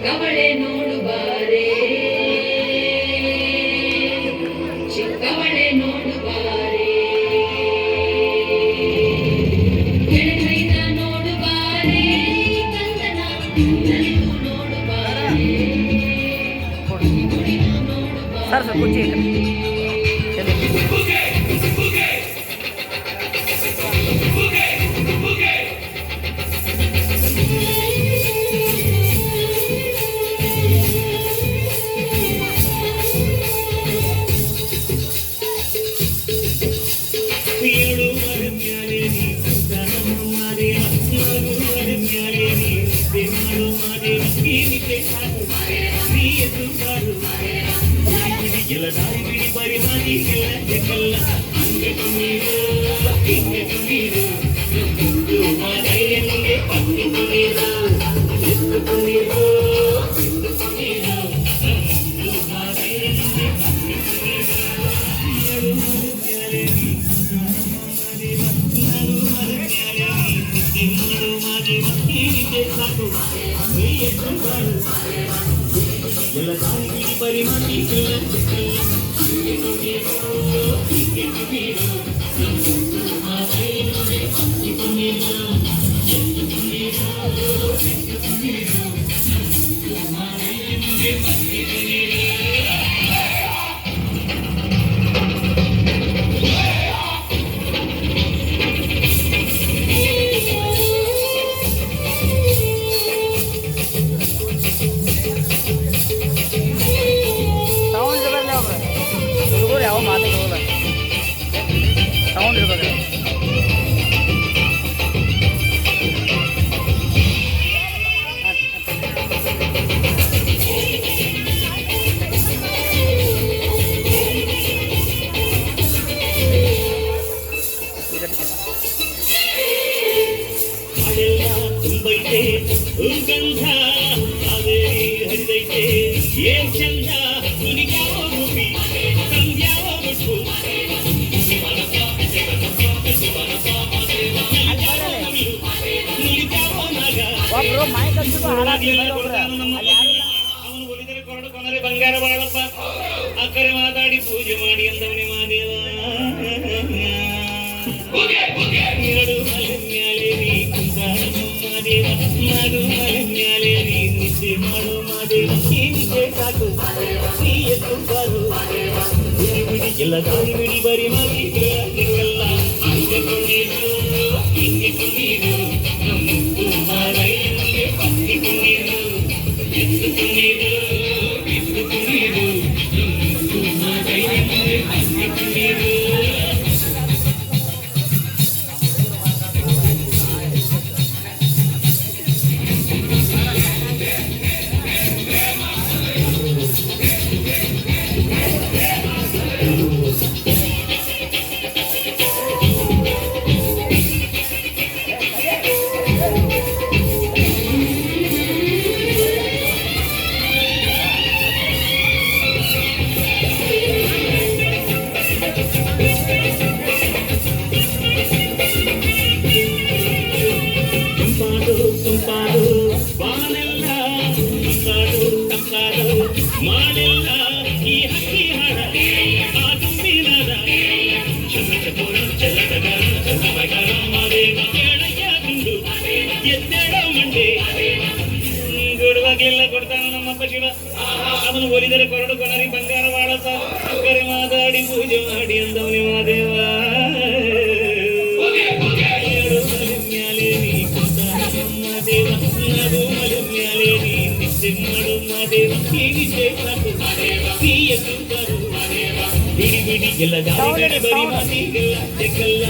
ಚಿಕ್ಕವಳೆ ನೋಡು ಬಾರೆ ಚಿಕ್ಕವಳೆ ನೋಡು ಬಾರೆ ಗೆಳೆಯನ ನೋಡು ಬಾರೆ ಕಂದನ ನಲಿದು ನೋಡು ಬಾರೆ ಗುಡಿನ ನೋಡು ಬಾರೆ ಸರ್ ಕುರ್ಚಿ ಅವನು ಒಲಿದರೆ ಕೊರಡು ಕೊನರೆ ಬಂಗಾರ ಬಾಳಪ್ಪ ಅಕ್ಕರೆ ಮಾತಾಡಿ ಪೂಜೆ ಮಾಡಿ ಅಂದವನೇ ಮಾದೇವ ಎರಡು ಮಲನ್ಯಾಲೆ ನೀ ಕುಂತಾರಮ್ಮ ಮಾದೇವ ನಾಡು ಮಲನ್ಯಾಲೆ ನೀ ನಿದ್ದೆ ಮಾಡು ಮಾದೇವ ಈ ನಿದ್ದೆ ಸಾಕು ನೀ ಎದ್ದು ಬಾರು ಬಿಡಿ ಬಿಡಿ ಎಲ್ಲ ಗಾಳಿ ಬಿಡಿ ಬರಿ ಮಾಡಿ ಎಲ್ಲ ಹಂಗೆ ಕೊಂಡಿರು ಹಿಂಗೆ ಕೊಂಡಿರು ನಮ್ಮದು ಮಾರೈಗೆ ಪತ್ತಿ ಕೊಂಡಿರು ಎದ್ದು ಕೊಂಡಿರು ಎದ್ದು ಕೊಂಡಿರು ನಮ್ಮದು ಮಾರೈಗೆ ಹಂಗೆ ಕೊಂಡಿರು ಕೊಡ್ತಾನ ನಮ್ಮಪ್ಪ ಶಿವ ಅವನು ಒಲಿದರೆ ಕೊರಡು ಕೊನರಿ ಬಂಗಾರ ಬಾಳಪ್ಪ ಅಕ್ಕರೆ ಮಾತಾಡಿ ಪೂಜೆ ಮಾಡಿ ಅಂದವನೇ ಮಾದೇವ ಮಲಮ್ಯಾಲೆ ನೀ ಮಾದೇವ ನಡು ಮಲಮ್ಯಾಲೆ ನೀ ನಿದ್ದೆ ಮಾಡು ಮಾದೇವ ಈ ನಿದ್ದೆ ಸಾಕು ನೀ ಎದ್ದು ಬರು ಬಿಡಿ ಬಿಡಿ ಎಲ್ಲ ಗಾಳಿ ಬರಿ ಮಾತಿಗೆಲ್ಲ ತೆಕ್ಕಲ್ಲ